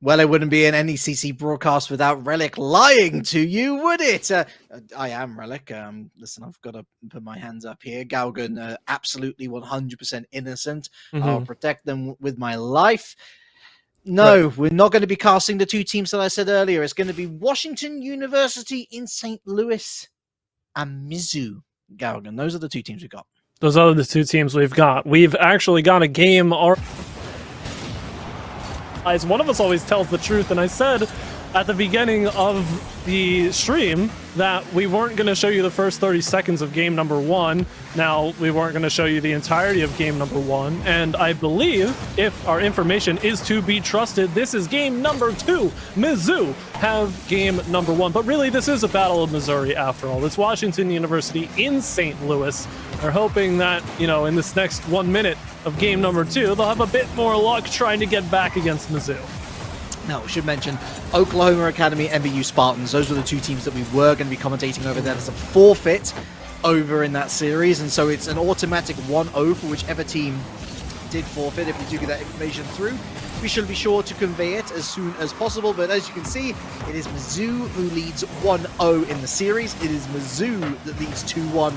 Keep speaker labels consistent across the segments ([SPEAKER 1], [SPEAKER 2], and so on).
[SPEAKER 1] Well, it wouldn't be an NECC broadcast without Reliq lying to you, would it? I am Reliq. Listen, I've got to put my hands up here. Gaogaen, absolutely 100% innocent. I'll protect them with my life. No, we're not going to be casting the two teams that I said earlier. It's going to be Washington University in St. Louis and Mizzou Gaogaen. Those are the two teams we've got.
[SPEAKER 2] Those are the two teams we've got. We've actually got a game. One of us always tells the truth, and I said at the beginning of the stream that we weren't going to show you the first 30 seconds of game number 1. Now, we weren't going to show you the entirety of game number 1, and I believe, if our information is to be trusted, this is game number 2. Mizzou have game number 1, but really this is a Battle of Missouri after all. It's Washington University in St. Louis. They're hoping that, you know, in this next 1 minute of game number 2, they'll have a bit more luck trying to get back against Mizzou.
[SPEAKER 1] Now, we should mention Oklahoma Academy, MBU Spartans. Those were the two teams that we were going to be commentating over there. There's a forfeit over in that series, and so it's an automatic 1-0 for whichever team did forfeit. If we do get that information through, we should be sure to convey it as soon as possible. But as you can see, it is Mizzou who leads 1-0 in the series. It is Mizzou that leads 2-1.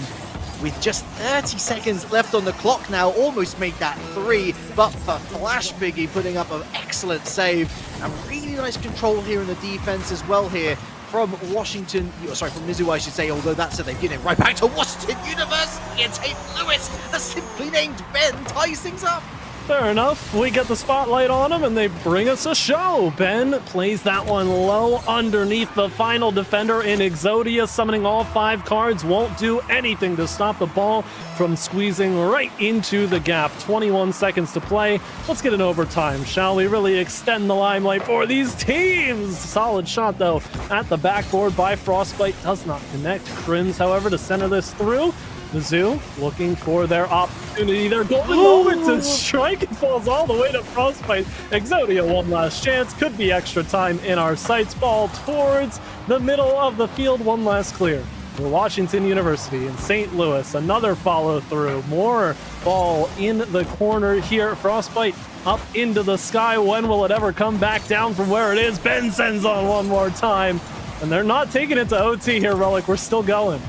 [SPEAKER 1] With just 30 seconds left on the clock now, almost made that 3, but for Flash Biggie putting up an excellent save and really nice control here in the defense as well here from Washington, sorry, from Mizzou I should say, although that's it, they've given it right back to Washington University in St. Louis. The simply named Ben ties things up.
[SPEAKER 2] Fair enough. We get the spotlight on him, and they bring us a show. Ben plays that one low underneath the final defender in Exodia. Summoning all 5 cards won't do anything to stop the ball from squeezing right into the gap. 21 seconds to play. Let's get an overtime, shall we? Really extend the limelight for these teams. Solid shot, though, at the backboard by Frostbite. Does not connect. Crims, however, to center this through. Mizzou looking for their opportunity. They're going over to strike. It falls all the way to Frostbite. Exodia, one last chance. Could be extra time in our sights. Ball towards the middle of the field. One last clear for Washington University in St. Louis. Another follow through. More ball in the corner here. Frostbite up into the sky. When will it ever come back down from where it is? Ben sends on one more time. And they're not taking it to OT here, Reliq. We're still going.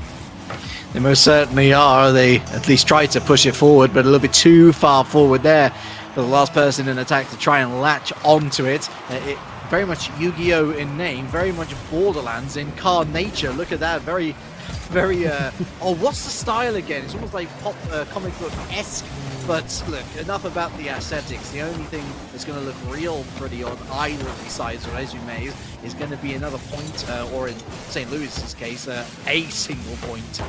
[SPEAKER 1] They most certainly are. They at least tried to push it forward, but a little bit too far forward there for the last person in attack to try and latch onto it. It very much Yu-Gi-Oh in name, very much Borderlands in nature. Look at that, very, oh, what's the style again? It's almost like pop comic book-esque. But look, enough about the aesthetics. The only thing that's going to look real pretty on either of these sides, or as you may, is going to be another point, or in St. Louis's case, a single point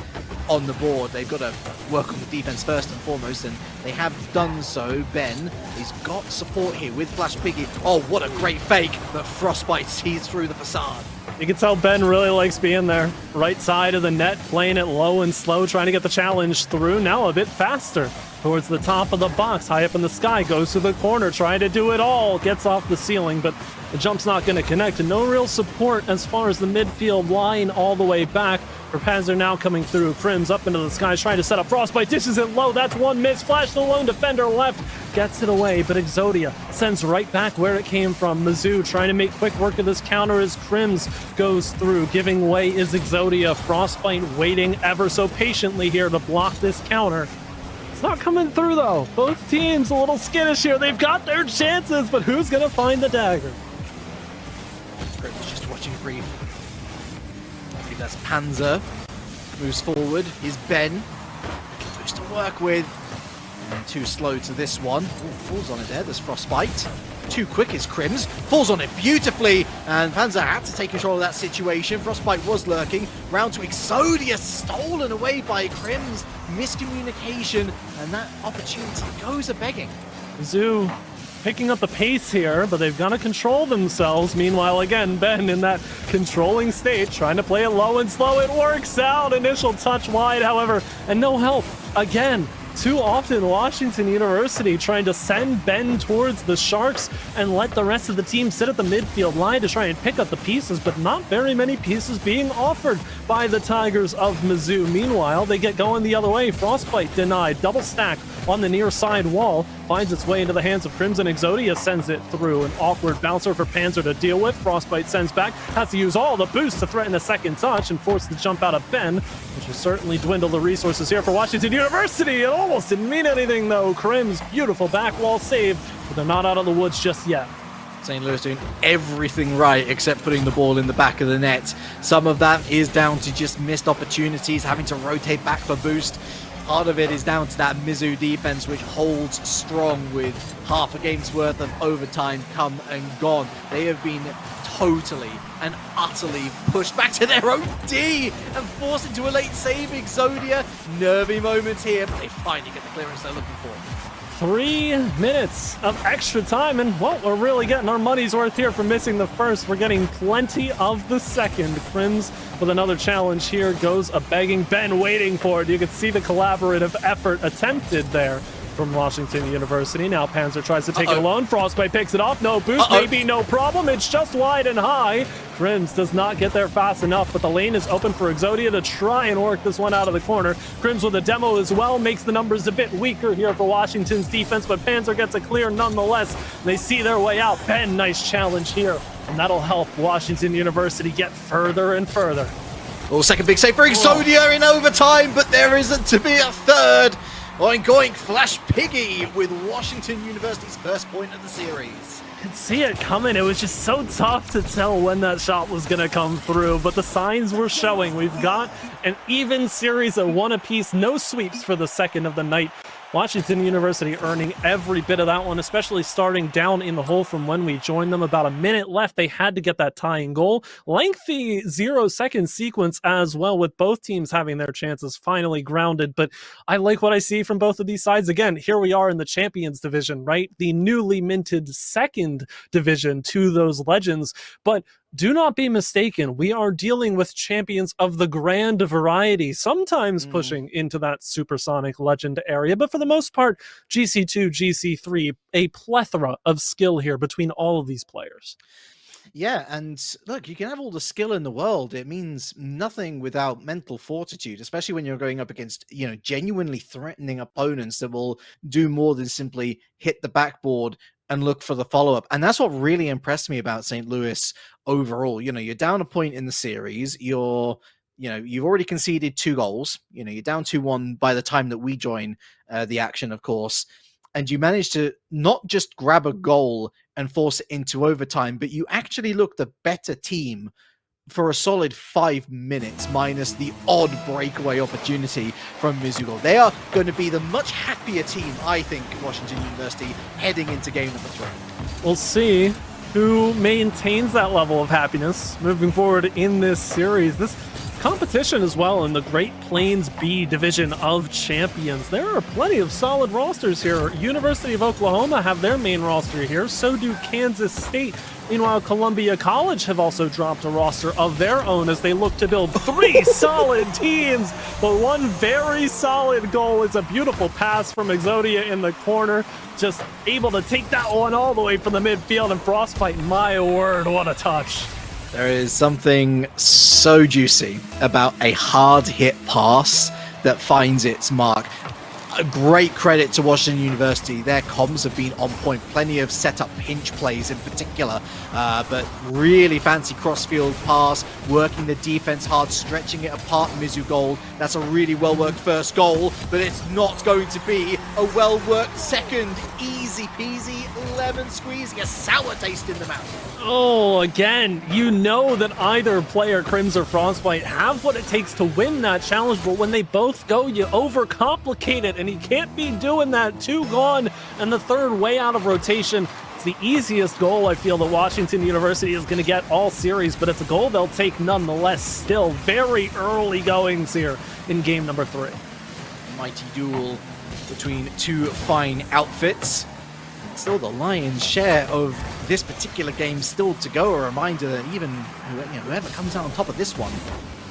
[SPEAKER 1] on the board. They've got to work on the defense first and foremost, and they have done so. Ben has got support here with Flash Piggy. Oh, what a great fake, but Frostbite sees through the facade.
[SPEAKER 2] You can tell Ben really likes being there. Right side of the net, playing it low and slow, trying to get the challenge through. Now a bit faster towards the top of the box, high up in the sky, goes to the corner, trying to do it all. Gets off the ceiling, but the jump's not going to connect. And no real support as far as the midfield line all the way back. Panzer now coming through. Crims up into the sky, trying to set up Frostbite. Dishes it low. That's one miss. Flash, the lone defender left. Gets it away, but Exodia sends right back where it came from. Mizzou trying to make quick work of this counter as Crims goes through. Giving way is Exodia. Frostbite waiting ever so patiently here to block this counter. It's not coming through, though. Both teams a little skittish here. They've got their chances, but who's going to find the dagger?
[SPEAKER 1] Crims just watching brief. That's Panzer, moves forward, is Ben, who's to work with, and too slow to this one. Ooh, falls on it there, there's Frostbite. Too quick is Crims, falls on it beautifully, and Panzer had to take control of that situation. Frostbite was lurking, round to Exodia, stolen away by Crims, miscommunication, and that opportunity goes a-begging.
[SPEAKER 2] Mizzou picking up the pace here, but they've got to control themselves. Meanwhile, again, Ben in that controlling state, trying to play it low and slow. It works out. Initial touch wide, however, and no help. Again, too often Washington University trying to send Ben towards the Sharks and let the rest of the team sit at the midfield line to try and pick up the pieces, but not very many pieces being offered by the Tigers of Mizzou. Meanwhile, they get going the other way. Frostbite denied. Double stack on the near side wall. Finds its way into the hands of Crimson. Exodia sends it through. An awkward bouncer for Panzer to deal with. Frostbite sends back. Has to use all the boost to threaten a second touch and force the jump out of Ben, which will certainly dwindle the resources here for Washington University. It almost didn't mean anything, though. Crim's beautiful back wall save, but they're not out of the woods just yet.
[SPEAKER 1] St. Louis doing everything right except putting the ball in the back of the net. Some of that is down to just missed opportunities, having to rotate back for boost. Part of it is down to that Mizzou defense, which holds strong with half a game's worth of overtime come and gone. They have been totally and utterly pushed back to their own D and forced into a late save. Exodia, nervy moments here, but they finally get the clearance they're looking for.
[SPEAKER 2] 3 minutes of extra time, and well, we're really getting our money's worth here for missing the first. We're getting plenty of the second. Crims with another challenge here goes a begging. Ben waiting for it. You can see the collaborative effort attempted there from Washington University. Now Panzer tries to take it alone. Frostbite picks it off. No boost, maybe no problem. It's just wide and high. Crims does not get there fast enough, but the lane is open for Exodia to try and work this one out of the corner. Crims with a demo as well makes the numbers a bit weaker here for Washington's defense, but Panzer gets a clear nonetheless. They see their way out. Ben, nice challenge here, and that'll help Washington University get further and further.
[SPEAKER 1] Oh, second big save for Exodia in overtime, but there isn't to be a third. Oink oink, Flash Piggy with Washington University's first point of the series.
[SPEAKER 2] Could see it coming. It was just so tough to tell when that shot was going to come through, but the signs were showing. We've got an even series of one apiece, no sweeps for the second of the night. Washington University earning every bit of that one, especially starting down in the hole from when we joined them. About a minute left. They had to get that tying goal. Lengthy 0-second sequence as well, with both teams having their chances finally grounded. But I like what I see from both of these sides. Again, here we are in the Champions Division, right? The newly minted second division to those legends. But do not be mistaken, we are dealing with champions of the grand variety, sometimes pushing into that supersonic legend area, but for the most part, GC2, GC3, a plethora of skill here between all of these players.
[SPEAKER 1] Yeah, and look, you can have all the skill in the world. It means nothing without mental fortitude, especially when you're going up against, genuinely threatening opponents that will do more than simply hit the backboard and look for the follow-up. And that's what really impressed me about St. Louis overall. You're down a point in the series. You've already conceded 2 goals. You're down 2-1 by the time that we join the action, of course. And you managed to not just grab a goal and force it into overtime, but you actually look the better team for a solid 5 minutes, minus the odd breakaway opportunity from Mizzou. They are going to be the much happier team, I think, Washington University, heading into game number 3.
[SPEAKER 2] We'll see who maintains that level of happiness moving forward in this series. This competition as well in the Great Plains B Division of Champions. There are plenty of solid rosters here. University of Oklahoma have their main roster here. So do Kansas State. Meanwhile, Columbia College have also dropped a roster of their own as they look to build 3 solid teams. But one very solid goal. It's a beautiful pass from Exodia in the corner. Just able to take that one all the way from the midfield, and Frostbite, my word, what a touch.
[SPEAKER 1] There is something so juicy about a hard-hit pass that finds its mark. A great credit to Washington University. Their comms have been on point. Plenty of set-up pinch plays in particular, but really fancy cross-field pass, working the defense hard, stretching it apart. Mizzou goal. That's a really well-worked first goal, but it's not going to be a well-worked second. Easy peasy, lemon squeezy, a sour taste in the mouth.
[SPEAKER 2] Oh, again, you know that either player, Crims or Frostbite, have what it takes to win that challenge, but when they both go, you overcomplicate it, and he can't be doing that. 2 gone, and the third way out of rotation. It's the easiest goal I feel that Washington University is going to get all series, but it's a goal they'll take nonetheless. Still very early goings here in game number 3.
[SPEAKER 1] Mighty duel between 2 fine outfits. Still the lion's share of this particular game still to go. A reminder that even whoever comes out on top of this one,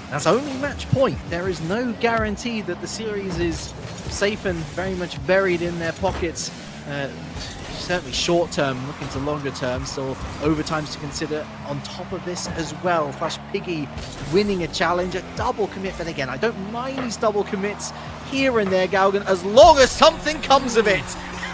[SPEAKER 1] that's only match point. There is no guarantee that the series is safe and very much buried in their pockets. Certainly short term, looking to longer term, still overtimes to consider on top of this as well. Flash Piggy winning a challenge, a double commit, but again, I don't mind these double commits here and there, Gaogaen, as long as something comes of it.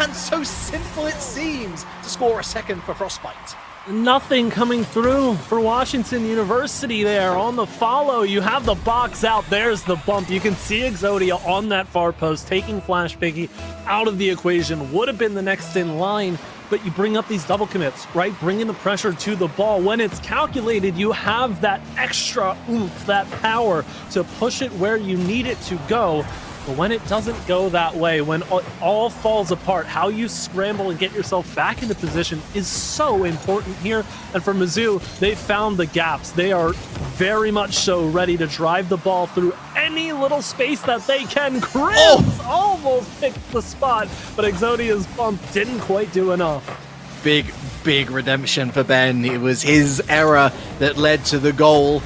[SPEAKER 1] And so simple it seems to score a second for Frostbite.
[SPEAKER 2] Nothing coming through for Washington University there on the follow. You have the box out. There's the bump. You can see Exodia on that far post, taking Flash Piggy out of the equation. Would have been the next in line, but you bring up these double commits, right? Bringing the pressure to the ball. When it's calculated, you have that extra oomph, that power to push it where you need it to go. But when it doesn't go that way, when it all falls apart, how you scramble and get yourself back into position is so important here. And for Mizzou, they found the gaps. They are very much so ready to drive the ball through any little space that they can. Chris almost picked the spot, but Exodia's bump didn't quite do enough.
[SPEAKER 1] Big redemption for Ben. It was his error that led to the goal.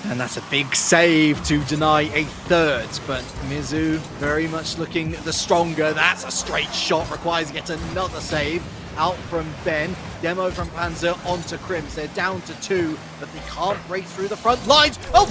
[SPEAKER 1] And that's a big save to deny a third, but Mizzou very much looking the stronger. That's a straight shot, requires yet another save. Out from Ben, demo from Panzer onto Crims. They're down to 2, but they can't break through the front lines. Oh,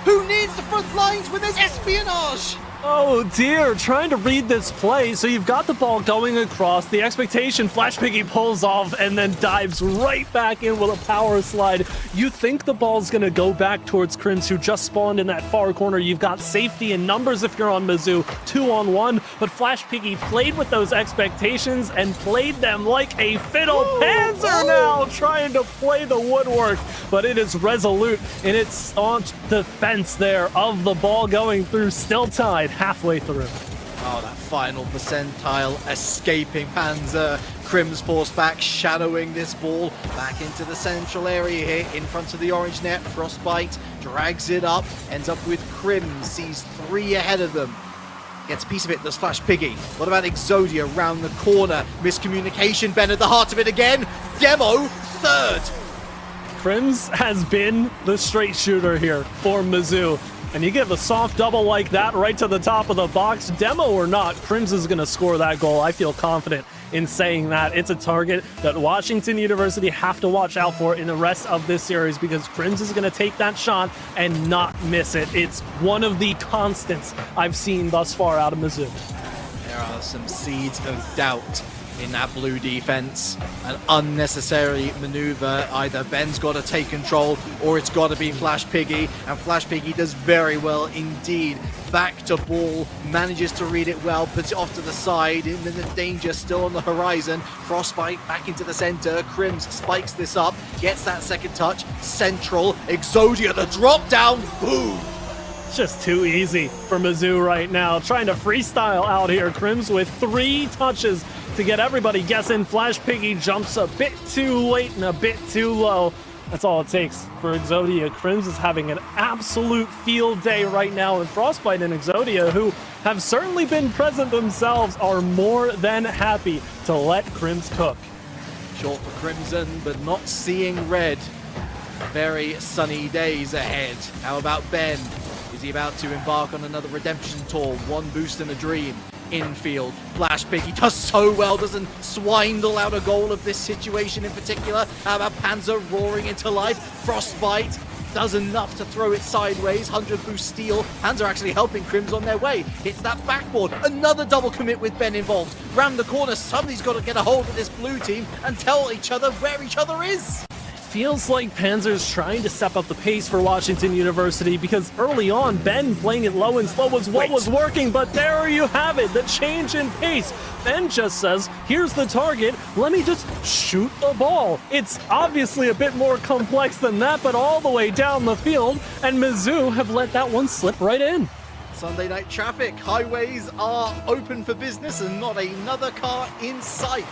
[SPEAKER 1] who needs the front lines when there's espionage?
[SPEAKER 2] Oh dear, trying to read this play. So you've got the ball going across. The expectation, Flash Piggy pulls off and then dives right back in with a power slide. You think the ball's going to go back towards Crims, who just spawned in that far corner. You've got safety in numbers if you're on Mizzou, 2-on-1. But Flash Piggy played with those expectations and played them like a fiddle. Panzer now trying to play the woodwork, but it is resolute in its staunch defense there of the ball going through, still tied halfway through.
[SPEAKER 1] Oh, that final percentile escaping Panzer. Crims forced back, shadowing this ball back into the central area here in front of the orange net. Frostbite drags it up, ends up with Crims, sees 3 ahead of them. Gets a piece of it, does Flash Piggy. What about Exodia round the corner? Miscommunication, Ben at the heart of it again. Demo, third.
[SPEAKER 2] Crims has been the straight shooter here for Mizzou. And you give a soft double like that right to the top of the box, demo or not, Crims is going to score that goal. I feel confident in saying that. It's a target that Washington University have to watch out for in the rest of this series, because Crims is going to take that shot and not miss it. It's one of the constants I've seen thus far out of Mizzou.
[SPEAKER 1] There are some seeds of doubt in that blue defense. An unnecessary maneuver. Either Ben's got to take control or it's got to be Flash Piggy, and Flash Piggy does very well indeed. Back to ball, manages to read it well, puts it off to the side, and then the danger still on the horizon. Frostbite back into the center. Crims spikes this up, gets that second touch. Central, Exodia, the drop down, boom!
[SPEAKER 2] It's just too easy for Mizzou right now. Trying to freestyle out here. Crims with 3 touches to get everybody guessing. Flash Piggy jumps a bit too late and a bit too low. That's all it takes for Exodia. Crims is having an absolute field day right now, and Frostbite and Exodia, who have certainly been present themselves, are more than happy to let Crims cook.
[SPEAKER 1] Short for Crimson, but not seeing red. Very sunny days ahead. How about Ben? Is he about to embark on another redemption tour? One boost and a dream. Infield, Flash Piggy does so well, doesn't swindle out a goal of this situation in particular. How about Panzer roaring into life? Frostbite does enough to throw it sideways. 100 boost steal. Panzer actually helping Crims on their way. Hits that backboard. Another double commit with Ben involved. Round the corner, somebody's got to get a hold of this blue team and tell each other where each other is.
[SPEAKER 2] Feels like Panzer's trying to step up the pace for Washington University, because early on, Ben playing it low and slow was what was working, but there you have it, the change in pace. Ben just says, here's the target, let me just shoot the ball. It's obviously a bit more complex than that, but all the way down the field, and Mizzou have let that one slip right in.
[SPEAKER 1] Sunday night traffic, highways are open for business and not another car in sight.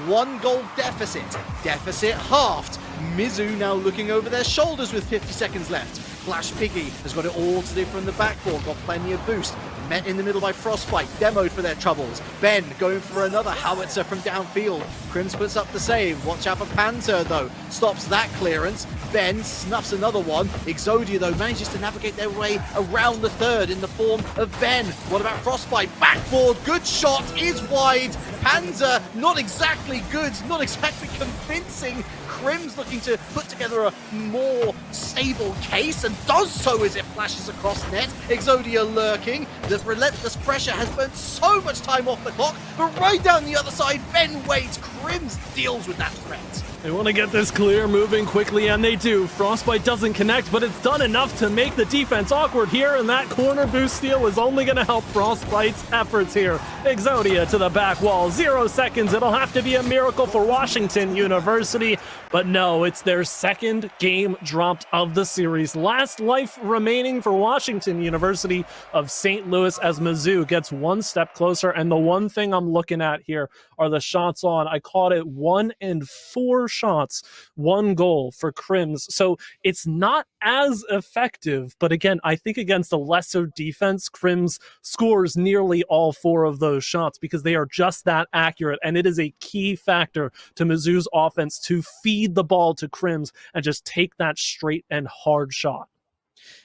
[SPEAKER 1] 1 goal deficit halved. Mizzou now looking over their shoulders with 50 seconds left. Flash Piggy has got it all to do from the backboard, got plenty of boost. Met in the middle by Frostbite, demoed for their troubles. Ben going for another howitzer from downfield. Crims puts up the save. Watch out for Panzer though. Stops that clearance. Ben snuffs another one. Exodia though manages to navigate their way around the third in the form of Ben. What about Frostbite? Backboard, good shot, is wide. Panzer, not exactly good, not exactly convincing. Crims looking to put together a more stable case, and does so as it flashes across net. Exodia lurking. The relentless pressure has burnt so much time off the clock, but right down the other side, Ben waits. Crims deals with that threat.
[SPEAKER 2] They want to get this clear, moving quickly, and they do. Frostbite doesn't connect, but it's done enough to make the defense awkward here, and that corner boost steal is only going to help Frostbite's efforts here. Exodia to the back wall, 0 seconds. It'll have to be a miracle for Washington University, but no, it's their second game dropped of the series. Last life remaining for Washington University of St. Louis as Mizzou gets one step closer, and the one thing I'm looking at here are the shots on. I caught it 1 and 4 shots, 1 goal for Crims. So it's not as effective, but again, I think against a lesser defense, Crims scores nearly all 4 of those shots because they are just that accurate, and it is a key factor to Mizzou's offense to feed the ball to Crims and just take that straight and hard shot.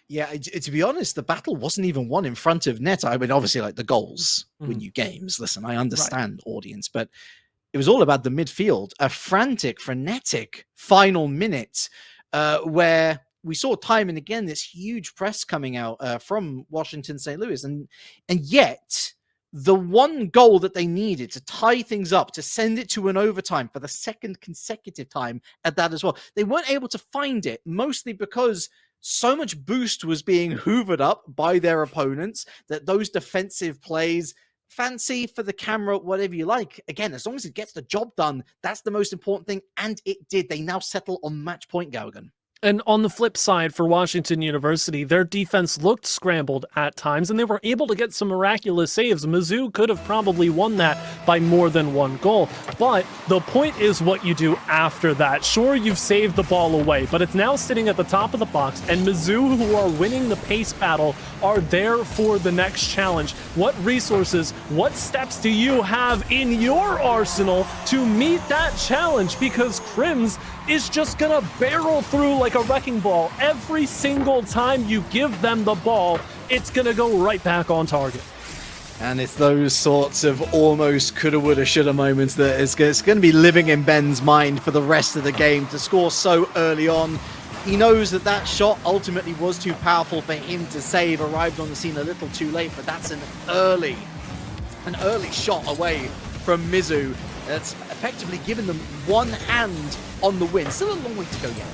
[SPEAKER 1] Yeah, to be honest, the battle wasn't even won in front of net. I mean, obviously, like the goals win you games. Listen, I understand audience, but it was all about the midfield. A frantic, frenetic final minute where we saw time and again this huge press coming out from Washington St. Louis, and yet the one goal that they needed to tie things up, to send it to an overtime for the second consecutive time at that as well, they weren't able to find it, mostly because so much boost was being hoovered up by their opponents that those defensive plays, fancy for the camera, whatever you like, again, as long as it gets the job done, that's the most important thing, and it did. They now settle on match point, Gaogaen.
[SPEAKER 2] And on the flip side for Washington University, their defense looked scrambled at times, and they were able to get some miraculous saves. Mizzou could have probably won that by more than 1 goal. But the point is what you do after that. Sure, you've saved the ball away, but it's now sitting at the top of the box, and Mizzou, who are winning the pace battle, are there for the next challenge. What resources, what steps do you have in your arsenal to meet that challenge? Because Crims is just gonna barrel through like a wrecking ball. Every single time you give them the ball, it's gonna go right back on target.
[SPEAKER 1] And it's those sorts of almost coulda, woulda, shoulda moments that it's going to be living in Ben's mind for the rest of the game. To score so early on, he knows that that shot ultimately was too powerful for him to save. Arrived on the scene a little too late, but that's an early shot away from Mizzou. That's effectively given them one hand on the win. Still a long way to go yet.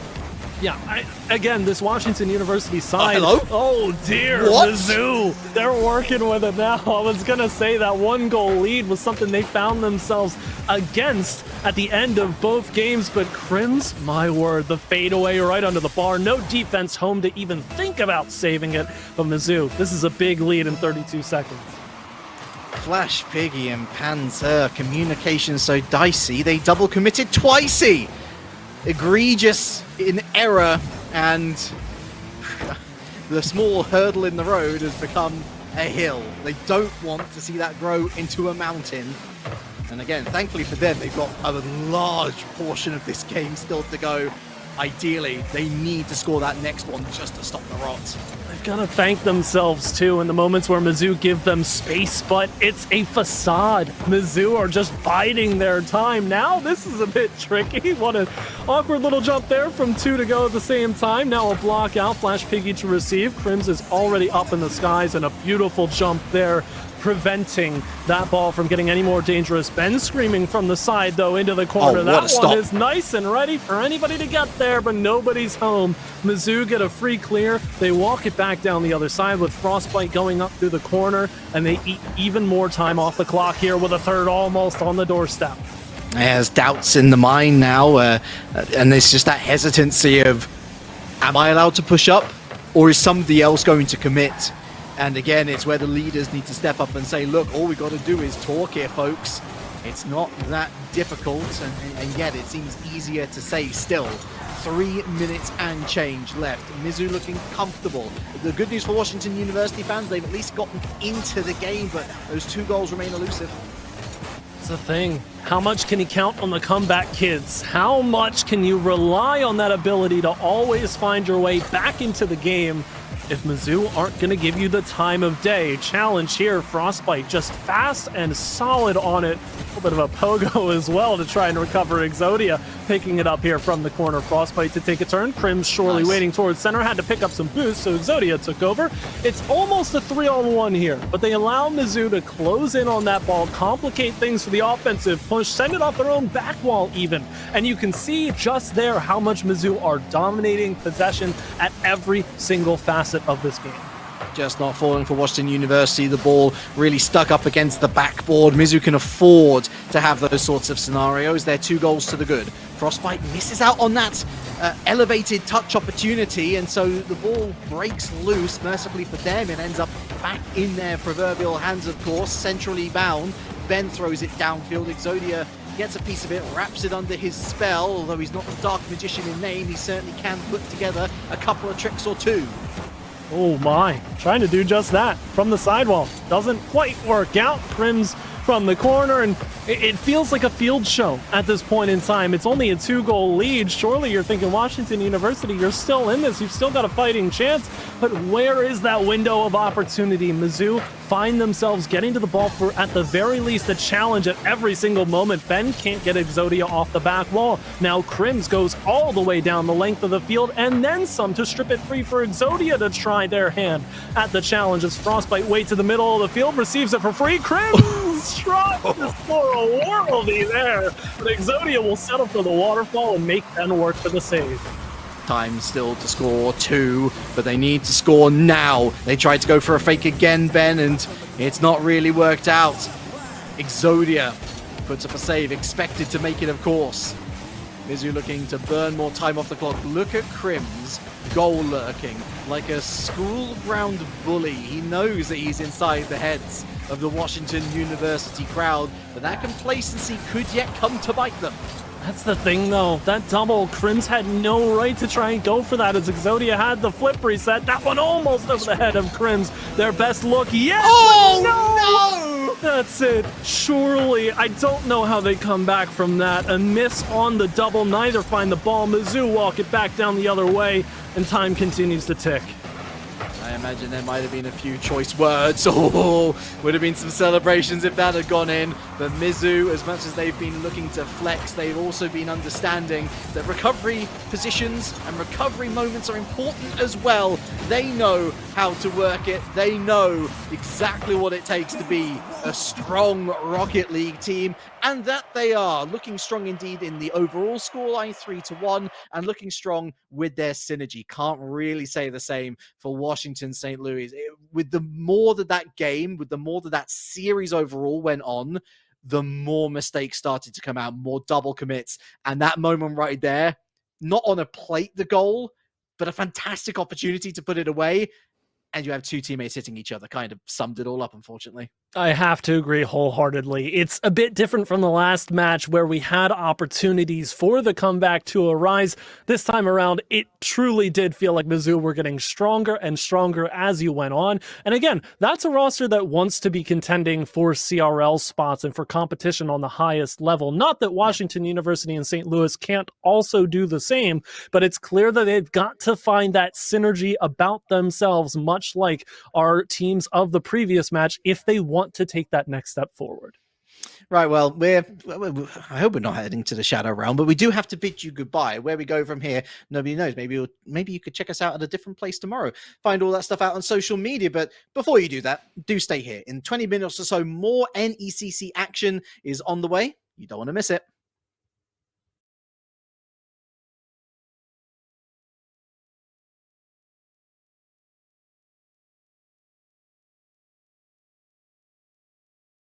[SPEAKER 2] Yeah, again, this Washington University side.
[SPEAKER 1] Hello?
[SPEAKER 2] Oh, dear.
[SPEAKER 1] What?
[SPEAKER 2] Mizzou. They're working with it now. I was going to say that 1-goal lead was something they found themselves against at the end of both games. But Crims, my word, the fadeaway right under the bar. No defense home to even think about saving it. But Mizzou, this is a big lead in 32 seconds.
[SPEAKER 1] Flash, Piggy, and Panzer. Communication so dicey. They double committed twicey. Egregious in error, and the small hurdle in the road has become a hill. They don't want to see that grow into a mountain. And again, thankfully for them, they've got a large portion of this game still to go. Ideally, they need to score that next one just to stop the rot.
[SPEAKER 2] They've got to thank themselves, too, in the moments where Mizzou give them space, but it's a facade. Mizzou are just biding their time. Now, this is a bit tricky. What an awkward little jump there from 2 to go at the same time. Now a block out, Flash Piggy to receive. Crims is already up in the skies, and a beautiful jump there, preventing that ball from getting any more dangerous. Ben screaming from the side, though, into the corner. That one is nice and ready for anybody to get there, but nobody's home. Mizzou get a free clear. They walk it back down the other side with Frostbite going up through the corner, and they eat even more time off the clock here with a third almost on the doorstep.
[SPEAKER 1] There's doubts in the mind now, and there's just that hesitancy of, am I allowed to push up, or is somebody else going to commit? And again, it's where the leaders need to step up and say, look, all we got to do is talk here, folks. It's not that difficult, and yet it seems easier to say still. 3 minutes and change left. Mizzou looking comfortable. The good news for Washington University fans, they've at least gotten into the game, but those 2 goals remain elusive.
[SPEAKER 2] It's the thing. How much can you count on the comeback kids? How much can you rely on that ability to always find your way back into the game? if Mizzou aren't going to give you the time of day. Challenge here, Frostbite just fast and solid on it. A little bit of a pogo as well to try and recover Exodia. Picking it up here from the corner. Frostbite to take a turn. Crim's surely waiting towards center. Had to pick up some boost, so Exodia took over. It's almost a 3-on-1 here, but they allow Mizzou to close in on that ball, complicate things for the offensive push, send it off their own back wall even. And you can see just there how much Mizzou are dominating possession at every single facet of this game.
[SPEAKER 1] Just not falling for Washington University. The ball really stuck up against the backboard. Mizzou can afford to have those sorts of scenarios. They're 2 goals to the good. Frostbite misses out on that elevated touch opportunity, and so the ball breaks loose. Mercifully for them, it ends up back in their proverbial hands, of course, centrally bound. Ben throws it downfield. Exodia gets a piece of it, wraps it under his spell. Although he's not the Dark Magician in name, he certainly can put together a couple of tricks or two.
[SPEAKER 2] Oh my, trying to do just that from the sidewall. Doesn't quite work out. Crims from the corner, and it feels like a field show at this point in time. It's only a 2-goal lead. Surely you're thinking Washington University, you're still in this. You've still got a fighting chance, but where is that window of opportunity? Mizzou find themselves getting to the ball for, at the very least, a challenge at every single moment. Ben can't get Exodia off the back wall. Now Crims goes all the way down the length of the field and then some to strip it free for Exodia to try their hand at the challenge as Frostbite waits to the middle of the field, receives it for free. Crims tries to score a worldie there, but Exodia will settle for the waterfall and make Ben work for the save.
[SPEAKER 1] Time still to score 2, but they need to score now. They tried to go for a fake again, Ben, and it's not really worked out. Exodia puts up a save, expected to make it, of course. Mizzou looking to burn more time off the clock. Look at Crim's goal lurking like a school ground bully. He knows that he's inside the heads of the Washington University crowd, but that complacency could yet come to bite them.
[SPEAKER 2] That's the thing, though. That double, Crims had no right to try and go for that as Exodia had the flip reset. That one almost over the head of Crims. Their best look yet.
[SPEAKER 1] Oh, no!
[SPEAKER 2] That's it. Surely, I don't know how they come back from that. A miss on the double. Neither find the ball. Mizzou walk it back down the other way, and time continues to tick.
[SPEAKER 1] I imagine there might have been a few choice words. Oh, would have been some celebrations if that had gone in. But Mizzou, as much as they've been looking to flex, they've also been understanding that recovery positions and recovery moments are important as well. They know how to work it. They know exactly what it takes to be a strong Rocket League team. And that they are, looking strong indeed in the overall scoreline 3-1, and looking strong with their synergy. Can't really say the same for Washington St. Louis. With the more that series overall went on, the more mistakes started to come out, more double commits. And that moment right there, not on a plate the goal, but a fantastic opportunity to put it away. And you have 2 teammates hitting each other. Kind of summed it all up, unfortunately.
[SPEAKER 2] I have to agree wholeheartedly. It's a bit different from the last match where we had opportunities for the comeback to arise. This time around, it truly did feel like Mizzou were getting stronger and stronger as you went on. And again, that's a roster that wants to be contending for CRL spots and for competition on the highest level. Not that Washington University and St. Louis can't also do the same, but it's clear that they've got to find that synergy about themselves, much like our teams of the previous match, if they want to take that next step forward.
[SPEAKER 1] Right, well, I hope we're not heading to the Shadow Realm, but we do have to bid you goodbye. Where we go from here, nobody knows. Maybe you could check us out at a different place tomorrow. Find all that stuff out on social media, but before you do that, do stay here. In 20 minutes or so, more NECC action is on the way. You don't want to miss it.